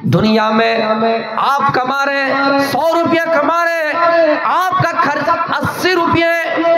دنیا میں آپ کما رہے ہیں 100 روپیہ کما رہے ہیں، آپ کا خرچ 80 روپیہ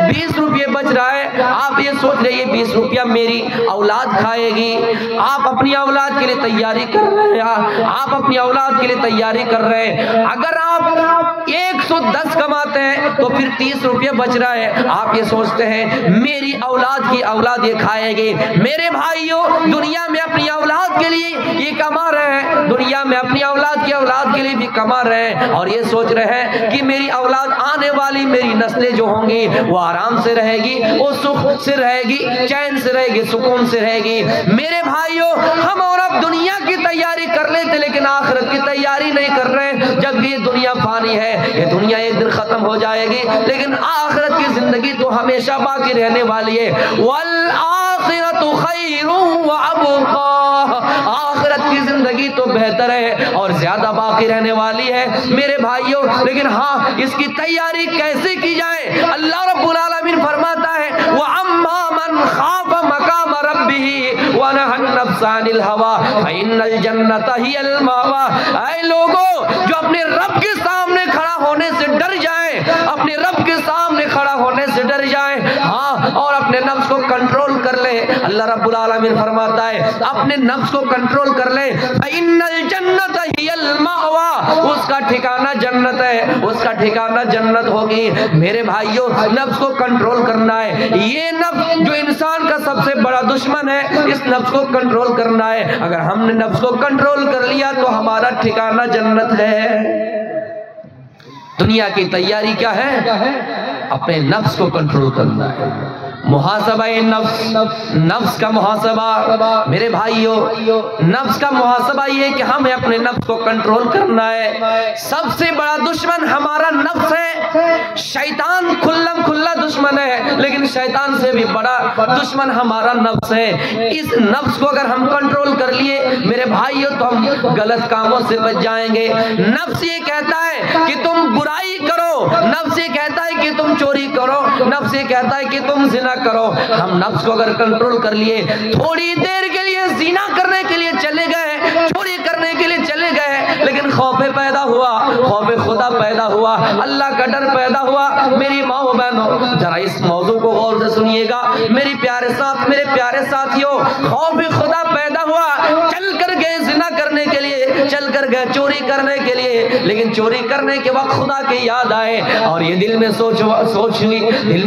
20 روپیہ بچ رہا ہے، آپ یہ سوچ رہے یہ 20 روپیہ میری اولاد کھائے گی، آپ اپنی اولاد کے لیے تیاری کر رہے ہیں، آپ اپنی اولاد کے لیے تیاری کر رہے ہیں۔ اگر آپ 110 کماتے ہیں تو پھر 30 روپیہ بچ رہا ہے، آپ یہ سوچتے ہیں میری اولاد کی اولاد یہ کھائے گی۔ میرے بھائیوں، دنیا میں اپنی اولاد کے لیے یہ کما رہے ہیں، دنیا میں اپنی اولاد کی اولاد کے لیے بھی کما رہے ہیں، اور یہ سوچ رہے ہیں کہ میری اولاد آنے والی میری نسلیں جو ہوں گی وہ آرام سے رہے گی، وہ سکھ سے رہے گی، چین سے رہے گی، سکون سے رہے گی۔ میرے بھائیوں، ہم اور اب دنیا کی تیاری کر لیتے لیکن آخرت کی تیاری نہیں کر رہے۔ جب یہ دنیا فانی ہے، یہ دنیا ایک دن ختم ہو جائے گی، لیکن آخرت کی زندگی تو ہمیشہ باقی رہنے والی ہے۔ وَالْآخِرَةُ خَيْرٌ وَأَبْقَىٰ، آخرت کی زندگی تو بہتر ہے اور زیادہ باقی رہنے والی ہے میرے بھائیوں۔ لیکن ہاں، اس کی تیاری کیسے کی جائے؟ اللہ رب العالمین فرماتا ہے وَأَمَّا مَنْ خَافَ مَقَامَ رَبِّهِ وَنَهَى النَّفْسَ عَنِ الْهَوَىٰ فَإِنَّ الْجَنَّةَ هِيَ الْمَأْوَىٰ۔ اے لوگوں جو اپنے رب کے سامنے کھڑا ہونے سے ڈر جائیں، اپنے رب کے سامنے کھڑا ہونے سے ڈر جائیں، ہاں، اور اپنے نفس کو کنٹرول کر لے۔ اللہ رب العالمین فرماتا ہے اپنے نفس کو کنٹرول کر لے، فَإِنَّ الْجَنَّةَ هِيَ الْمَأْوَىٰ، اس کا ٹھکانہ جنت ہے، اس کا ٹھکانہ جنت ہوگی۔ میرے بھائیوں، نفس کو کنٹرول کرنا ہے، یہ نفس جو انسان کا سب سے بڑا دشمن ہے، اس نفس کو کنٹرول کرنا ہے۔ اگر ہم نے نفس کو کنٹرول کر لیا تو ہمارا ٹھکانہ جنت ہے۔ دنیا کی تیاری کیا ہے؟ اپنے نفس کو کنٹرول کرنا ہے۔ محاسبہ نفس کا محاسبہ میرے بھائیوں، نفس کا محاسبہ یہ کہ ہمیں اپنے نفس کو کنٹرول کرنا ہے۔ سب سے بڑا دشمن ہمارا نفس ہے۔ شیطان کھلم کھلا دشمن ہے، لیکن شیطان سے بھی بڑا دشمن ہمارا نفس ہے۔ اس نفس کو اگر ہم کنٹرول کر لیے میرے بھائیوں تو ہم غلط کاموں سے بچ جائیں گے۔ نفس یہ کہتا ہے کہ تم برائی کرو، نفس یہ کہتا ہے کہ تم چوری کرو، نفس یہ کہتا ہے کہ تم زنا کرو۔ ہم نفس کو اگر کنٹرول کر لیے، تھوڑی دیر کے لیے زنا کرنے کے لیے چلے گئے، چوری کرنے کے لیے چلے گئے، لیکن خوف پیدا ہوا، خوف خدا پیدا ہوا، اللہ کا ڈر پیدا ہوا۔ میری ماں و بہنوں، ذرا اس موضوع کو غور سے سنیے گا، میرے پیارے ساتھیوں، خوف خدا پیدا ہوا، چل کر گئے زنا کرنے کے لیے، چل کر گئے چوری کرنے کے لیے، لیکن چوری کرنے کے وقت خدا کی یاد آئے اور یہ دل میں سوچ ہوئی، دل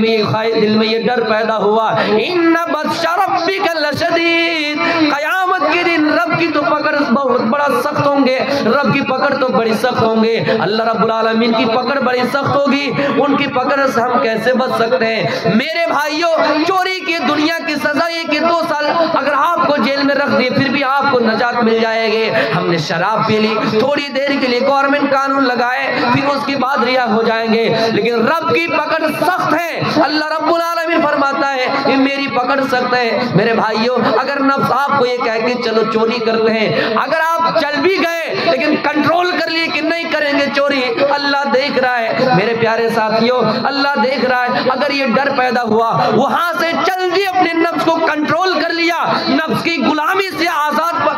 میں یہ ڈر پیدا ہوا، ان بطش ربک لشدید، قیامت کے دن رب کی تو پکڑ بہت بڑا سخت ہوں گے، رب کی پکڑ تو بڑی سخت ہوں گے، اللہ رب العالمین کی پکڑ بڑی سخت ہوگی، ان کی پکڑ سے ہم کیسے بچ سکتے ہیں؟ میرے بھائیوں، چوری کی دنیا کی سزا یہ کہ 2 سال اگر آپ کو جیل میں رکھ دیے پھر بھی آپ کو نجات مل جائے گی۔ ہم نے شراب پی لی، تھوڑی دیر کے لیے گورنمنٹ قانون لگائے، پھر اس کے بعد رہا ہو جائیں گے، لیکن رب کی پکڑ سخت ہے۔ اللہ رب العالمین فرماتا ہے کہ میری پکڑ سخت ہے۔ میرے بھائیوں، اگر نفس آپ کو یہ کہہ کے چلو چوری کرتے ہیں، اگر آپ چل بھی گئے لیکن کنٹرول کر لیے کہ نہیں کریں گے چوری، اللہ دیکھ رہا ہے میرے پیارے ساتھیوں، اللہ دیکھ رہا ہے۔ اگر یہ ڈر پیدا ہوا، وہاں سے چل دی، اپنے نفس کو کنٹرول کر لیا، نفس کی غلامی سے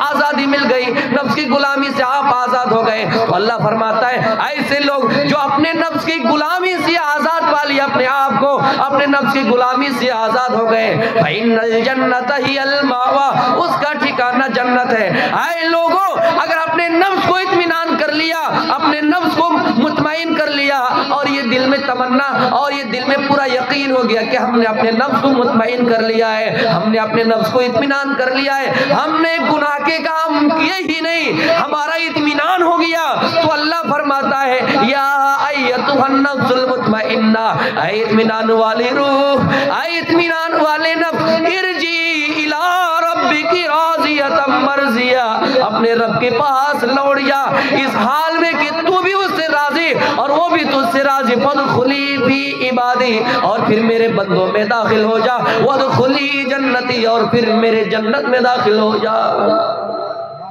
آزادی مل گئی، نفس کی غلامی سے آپ آزاد ہو گئے، تو اللہ فرماتا ہے ایسے لوگ جو اپنے نفس کی غلامی سے آزاد پا لیا، اپنے آپ کو اپنے نفس کی غلامی سے آزاد ہو گئے، فَإِنَّ الْجَنَّةَ هِيَ الْمَأْوَىٰ، اس کا ٹھکانہ جنت ہے۔ اے لوگوں، اگر اپنے نفس کو اطمینان کر لیا، اپنے نفس کو مطمئن کر لیا، اور یہ دل میں تمنا اور یہ دل میں پورا یقین ہو گیا کہ ہم نے اپنے نفس کو مطمئن کر لیا ہے، ہم نے اپنے نفس کو اطمینان کر لیا ہے، ہم نے گناہ کے کام کیے ہی نہیں، ہمارا اطمینان ہو گیا، تو اللہ فرماتا ہے یا ایتھا النفس المطمئنہ، اے اطمینان والی روح، اے اطمینان والے نفس، ارجی الی ربک راضیۃ مرضیہ، اپنے رب کے پاس لوٹ جا اس حال میں کہ تو بھی اس سے راضی اور وہ بھی تجھ سے راضی، فادخلی فی عبادی، اور پھر میرے بندوں میں داخل ہو جا، وادخلی جنتی، اور پھر میرے جنت میں داخل ہو جا۔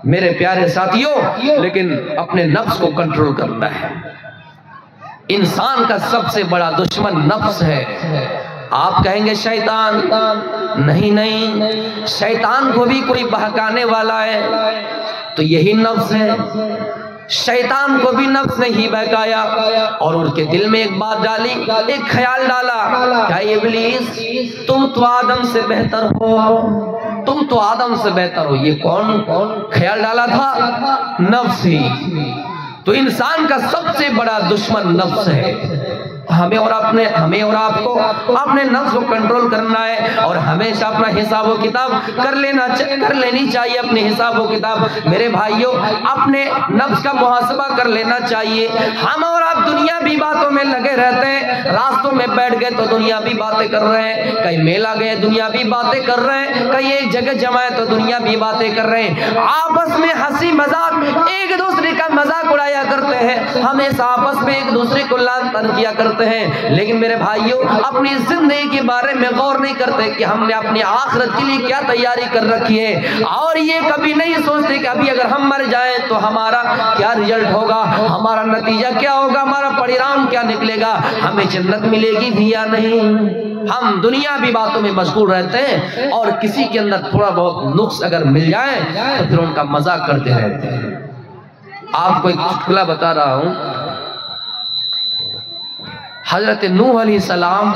میرے پیارے ساتھیوں، لیکن اپنے نفس کو کنٹرول کرنا ہے۔ انسان کا سب سے بڑا دشمن نفس ہے۔ آپ کہیں گے شیطان، نہیں، شیطان کو بھی کوئی بہکانے والا ہے۔ تو یہی نفس ہے. شیطان کو بھی نفس نے ہی بہکایا اور ان کے دل میں ایک بات ڈالی, ایک خیال ڈالا, کیا ابلیس تم تو آدم سے بہتر ہو, تم تو آدم سے بہتر ہو. یہ کون خیال ڈالا تھا؟ نفس ہی. تو انسان کا سب سے بڑا دشمن نفس ہے. ہمیں اور آپ کو اپنے نفس کو کنٹرول کرنا ہے اور ہمیشہ اپنا حساب و کتاب کر لینی چاہیے. اپنے حساب و کتاب میرے بھائیوں اپنے نفس کا محاسبہ کر لینا چاہیے. ہم اور آپ دنیاوی باتوں میں لگے رہتے ہیں, راستوں میں بیٹھ گئے تو دنیاوی باتیں کر رہے ہیں, کہیں میلہ گئے دنیاوی باتیں کر رہے ہیں, کہیں ایک جگہ جمع ہے تو دنیاوی باتیں کر رہے ہیں. آپس میں ہنسی مذاق ایک دوسرے کا مذاق اڑایا کرتے ہیں, ہمیشہ آپس میں ایک دوسرے کو لعن طعن کیا کرتے ہیں. لیکن میرے بھائیوں اپنی زندگی کے بارے میں غور نہیں کرتے کہ ہم نے اپنی آخرت کے لیے کیا تیاری کر رکھی ہے, اور یہ کبھی نہیں سوچتے کہ ابھی اگر ہم مر جائیں تو ہمارا کیا رزلٹ ہوگا, ہمارا نتیجہ کیا ہوگا, ہمارا پریرام کیا نکلے گا, ہمیں جنت ملے گی بھی یا نہیں. ہم دنیاوی باتوں میں مشغول رہتے ہیں اور کسی کے اندر تھوڑا بہت نقص اگر مل جائے تو پھر ان کا مذاق کرتے رہتے ہیں. آپ کو ایک چٹکلا بتا رہا ہوں. حضرت نوح علیہ السلام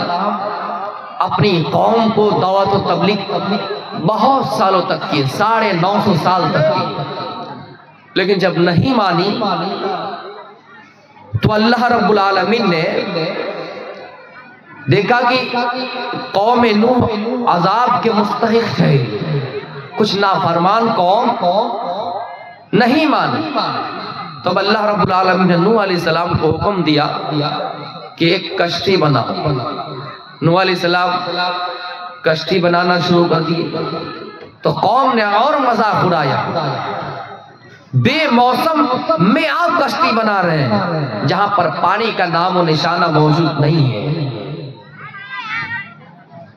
اپنی قوم کو دعوت و تبلیغ بہت سالوں تک کی, 950 سال تک کی, لیکن جب نہیں مانی تو اللہ رب العالمین نے دیکھا کہ قوم نوح عذاب کے مستحق ہے, کچھ نافرمان قوم نہیں مانی. تو اللہ رب العالمین نے نوح علیہ السلام کو حکم دیا کہ ایک کشتی بناؤ. نوح علیہ السلام کشتی بنانا شروع کر دی تو قوم نے اور مذاق اڑایا. بے موسم میں آپ کشتی بنا رہے ہیں جہاں پر پانی کا نام و نشانہ موجود نہیں ہے,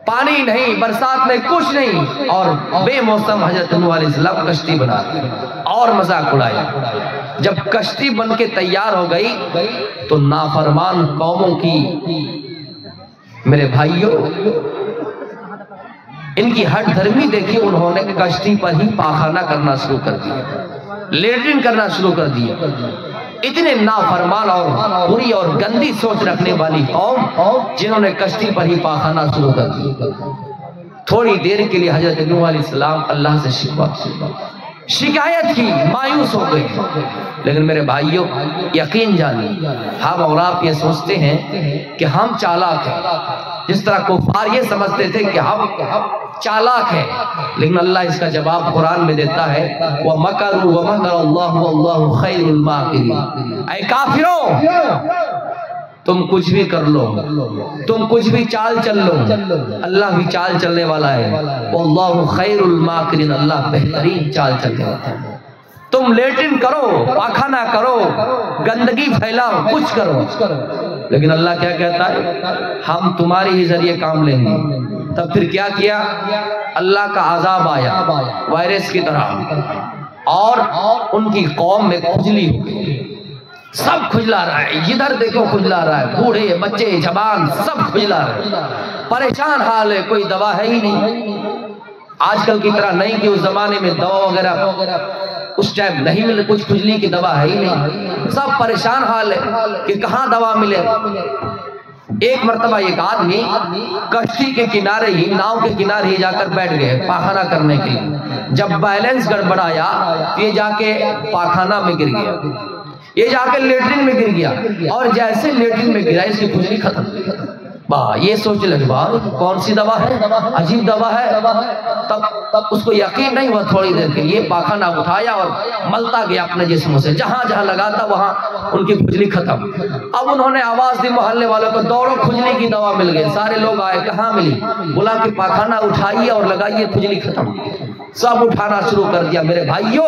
پانی نہیں, برسات نہیں, کچھ نہیں, اور بے موسم حضرت نوح علیہ السلام کشتی بنا رہے ہیں اور مذاق اڑایا. جب کشتی بن کے تیار ہو گئی تو نافرمان قوموں کی میرے بھائیوں ان کی ہٹ دھرمی دیکھی, انہوں نے کشتی پر ہی پاخانہ کرنا شروع کر دیا, لیٹرین کرنا شروع کر دیا. اتنے نافرمان اور بری اور گندی سوچ رکھنے والی قوم جنہوں نے کشتی پر ہی پاخانہ شروع کر دیا. تھوڑی دیر کے لیے حضرت نوح علیہ السلام اللہ سے شکایت کی, مایوس ہو گئے. لیکن میرے بھائیوں یقین جانیے ہم اور آپ یہ سوچتے ہیں کہ ہم چالاک ہیں, جس طرح کفار یہ سمجھتے تھے کہ ہم چالاک ہیں, لیکن اللہ اس کا جواب قرآن میں دیتا ہے وَمَكَرُوا وَمَكَرَ اللَّهُ وَاللَّهُ خَيْرُ الْمَاكِرِينَ. اے کافروں تم کچھ بھی کر لو, تم کچھ بھی چال چل لو, اللہ بھی چال چلنے والا ہے. وَاللَّهُ خَيْرُ الْمَاكِرِينَ, اللہ بہترین چال چلنے والا ہے. تم لیٹرین کرو, پاخانہ کرو, گندگی پھیلاؤ, کچھ کرو, لیکن اللہ کیا کہتا ہے ہم تمہاری ہی ذریعے کام لیں گے. تب پھر کیا کیا, اللہ کا عذاب آیا وائرس کی طرح, اور ان کی قوم میں کھجلی ہو گئی. سب کھجلا رہا ہے, جدھر دیکھو کھجلا رہا ہے, بوڑھے بچے جوان سب کھجلا رہے ہیں, پریشان حال ہے, کوئی دوا ہے ہی نہیں. آج کل کی طرح نہیں کہ اس زمانے میں دوا وغیرہ اس ٹائم نہیں ملے, کچھ کھجلی کی دوا ہے ہی نہیں, سب پریشان حال ہے کہ کہاں دوا ملے. ایک مرتبہ ایک آدمی کشتی کے کنارے ہی, ناؤ کے کنارے ہی جا کر بیٹھ گئے پاخانہ کرنے کے لیے. جب بیلنس گڑبڑایا یہ جا کے پاخانہ میں گر گیا, یہ جا کے لیٹرین میں گر گیا, اور جیسے لیٹرین میں گرا اس کی کھجلی ختم. یہ سوچ لگے کون سی دوا ہے, عجیب دوا ہے. تب اس کو یقین نہیں ہوا, تھوڑی دیر کے لیے پاخانہ اٹھایا اور ملتا گیا اپنے جسموں سے, جہاں جہاں لگاتا وہاں ان کی کھجلی ختم. اب انہوں نے آواز دی محلے والوں کو, دوڑو کھجلی کی دوا مل گئی. سارے لوگ آئے, کہاں ملی؟ بولا کہ پاخانہ اٹھائیے اور لگائیے, کھجلی ختم. سب اٹھانا شروع کر دیا. میرے بھائیوں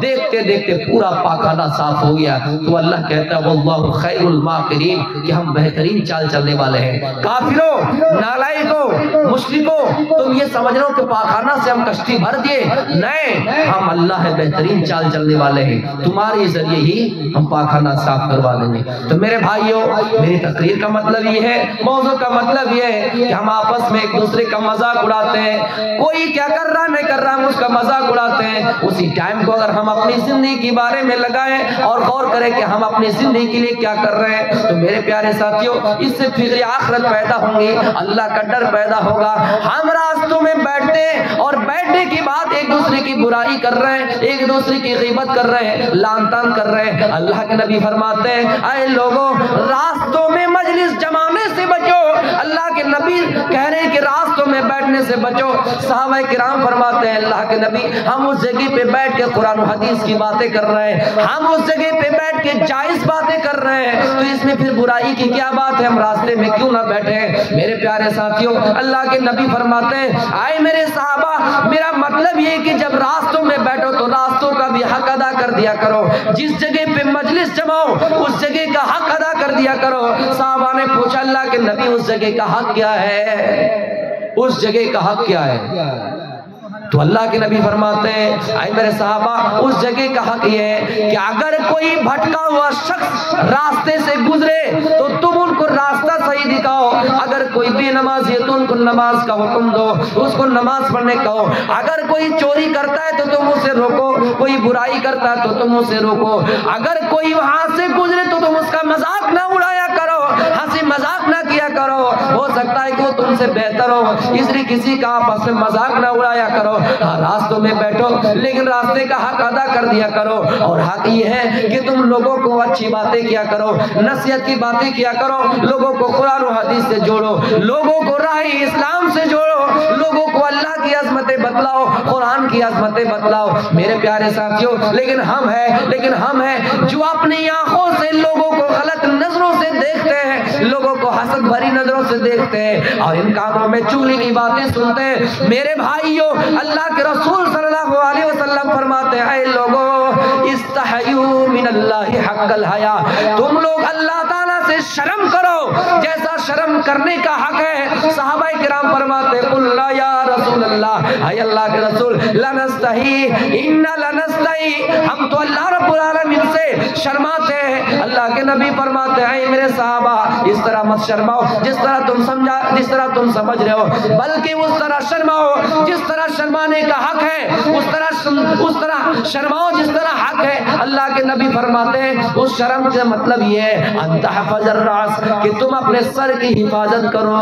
دیکھتے دیکھتے پورا پاخانہ صاف ہو گیا. تو اللہ کہتا ہے واللہ خیر الماکرین, کہ ہم بہترین چال چلنے والے ہیں. کافروں, نالائقوں, مشرکوں, تم یہ سمجھ رہے ہو کہ پاخانہ سے ہم کشتی بھر دیے؟ نہیں, ہم اللہ ہے بہترین چال چلنے والے ہیں, تمہارے ذریعے ہی ہم پاخانہ صاف کروا دیں گے. تو میرے بھائیوں میری تقریر کا مطلب یہ ہے, موضوع کا مطلب یہ ہے کہ ہم آپس میں ایک دوسرے کا مذاق اڑاتے ہیں. کوئی کیا کر رہا نہیں کر رہا السلام اس کا مذاق اڑاتے ہیں، اسی ٹائم کو اگر ہم اپنی زندگی کے بارے میں لگائیں اور غور کریں کہ ہم اپنی زندگی کے لیے کیا کر رہے ہیں، تو میرے پیارے ساتھیوں اس سے فکر آخرت پیدا ہوں گی، اللہ کا ڈر پیدا ہوگا۔ ہم راستوں میں بیٹھتے ہیں اور بیٹھنے کے بعد ایک دوسرے کی برائی کر رہے ہیں، ایک دوسرے کی غیبت کر رہے ہیں، لعن طعن کر رہے ہیں۔ اللہ کے نبی فرماتے ہیں اے لوگوں راستوں میں مجلس جمانے سے بچو، اللہ کے نبی کہہ رہے ہیں کہ راستوں میں بیٹھنے سے بچو۔ صحابہ کرام فرماتے ہیں اللہ کے نبی ہم اس جگہ پہ بیٹھ کے قرآن و حدیث کی باتیں کر رہے ہیں، ہم اس جگہ پہ بیٹھ کے جائز باتیں کر رہے ہیں، تو اس میں پھر برائی کی کیا بات ہے؟ ہم راستے میں کیوں نہ بیٹھے؟ میرے پیارے ساتھیوں اللہ کے نبی فرماتے ہیں آئے میرے صحابہ میرا مطلب یہ کہ جب راستوں میں بیٹھو تو راستوں کا بھی حق ادا کر دیا کرو، جس جگہ پہ مجلس جماؤ اس جگہ کا حق ادا کر دیا کرو۔ صحابہ نے پوچھا اللہ کے نبی اس جگہ کا حق کیا ہے؟ اس جگہ کا حق کیا ہے؟ تو اللہ کے نبی فرماتے ہیں اے میرے صحابہ اس جگہ کا حق یہ ہے کہ اگر کوئی بھٹکا ہوا شخص راستے سے گزرے تو تم ان کو راستہ صحیح دکھاؤ، اگر کوئی بے نمازی ہے تو ان کو نماز کا حکم دو، اس کو نماز پڑھنے کہو، اگر کوئی چوری کرتا ہے تو تم اسے روکو، کوئی برائی کرتا ہے تو تم اسے روکو، اگر کوئی وہاں سے گزرے تو تم اس کا مذاق نہ اڑایا کرو، ہنسی مذاق نہ کیا کرو، ہو سکتا ہے کہ وہ تم سے بہتر ہو، اس لیے کسی کا آپس میں مذاق نہ اڑایا کرو۔ راستوں میں بیٹھو لیکن راستے کا حق ادا کر دیا کرو، اور حق یہ ہے کہ تم لوگوں کو اچھی باتیں کیا کرو، نصیحت کی باتیں کیا کرو، لوگوں کو قرآن و حدیث سے جوڑو، لوگوں کو راہ اسلام سے جوڑو، لوگوں کو اللہ کی عظمتیں بتلاؤ، قرآن کی عظمتیں بتلاؤ۔ میرے پیارے ساتھیوں لیکن ہم ہیں جو اپنی آنکھوں سے لوگوں کو غلط نظروں سے دیکھتے ہیں، لوگوں کو حسد بھری نظروں سے دیکھتے ہیں اور ان کانوں میں چغلی کی باتیں سنتے ہیں۔ میرے بھائیوں اللہ کے رسول صلی اللہ علیہ وسلم فرماتے ہیں اے لوگوں استحیوا من اللہ حق الحیا، تم لوگ اللہ تعالیٰ سے شرم کرو جیسا شرم کرنے کا حق ہے۔ صحابہ کرام فرماتے قلنا یا رسول اللہ، اے اللہ کے رسول لنستحی ان لنستحی، ہم تو اللہ رب العالمین سے شرماتے ہیں۔ اللہ کے نبی فرماتے ہیں اے میرے صحابہ اس طرح مت شرماؤ جس طرح تم سمجھ رہے ہو، بلکہ اس طرح شرماؤ جس طرح شرمانے کا حق ہے، اس طرح شرماؤ جس طرح حق ہے۔ اللہ کے نبی فرماتے ہیں اس شرم کا مطلب یہ ہے ان تحفظ الراس، کہ تم اپنے سر کی حفاظت کرو۔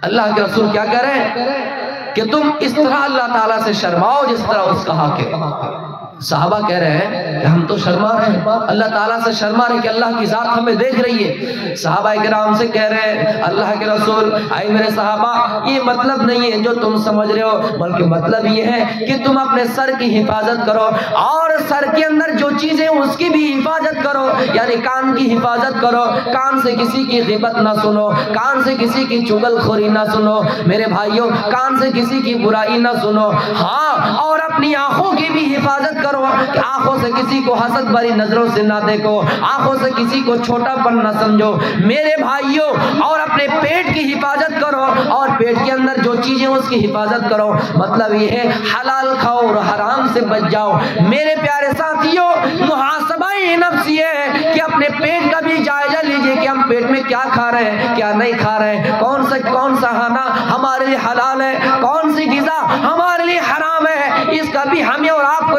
اللہ کے رسول کیا کہہ رہے ہیں کہ تم اس طرح اللہ تعالیٰ سے شرماؤ جس طرح اس کا حق ہے۔ صحابہ کہہ رہے ہیں کہ ہم تو شرما رہے ہیں، اللہ تعالیٰ سے شرما رہے ہیں کہ اللہ کی ذات ہمیں دیکھ رہی ہے۔ صحابہ کرام سے کہہ رہے ہیں اللہ کے رسول اے میرے صحابہ یہ مطلب نہیں ہے جو تم سمجھ رہے ہو، بلکہ مطلب یہ ہے کہ تم اپنے سر کی حفاظت کرو، اور سر کے اندر جو چیزیں اس کی بھی حفاظت کرو، یعنی کان کی حفاظت کرو، کان سے کسی کی غیبت نہ سنو، کان سے کسی کی چغل خوری نہ سنو میرے بھائیوں، کان سے کسی کی برائی نہ سنو، ہاں اور اپنی آنکھوں کی بھی حفاظت کرو کہ آنکھوں سے کسی کو حسد بھری نظروں سے نہ دیکھو، آنکھوں سے کسی کو چھوٹا پن نہ سمجھو میرے بھائیوں، اور اپنے پیٹ کی حفاظت کرو، اور پیٹ کے اندر جو چیزیں اس کی حفاظت کرو، مطلب یہ ہے حلال کھاؤ اور حرام سے بچ جاؤ۔ میرے پیارے ساتھیوں محاسبہ نفس یہ ہے کہ اپنے پیٹ کا بھی جائزہ لیجئے کہ ہم پیٹ میں کیا کھا رہے ہیں کیا نہیں کھا رہے ہیں، کون سا کھانا ہمارے لیے حلال ہے، کون سی غذا ہمارے لیے حرام ہے، اس کا بھی ہمیں اور آپ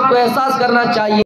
کو احساس کرنا چاہیے۔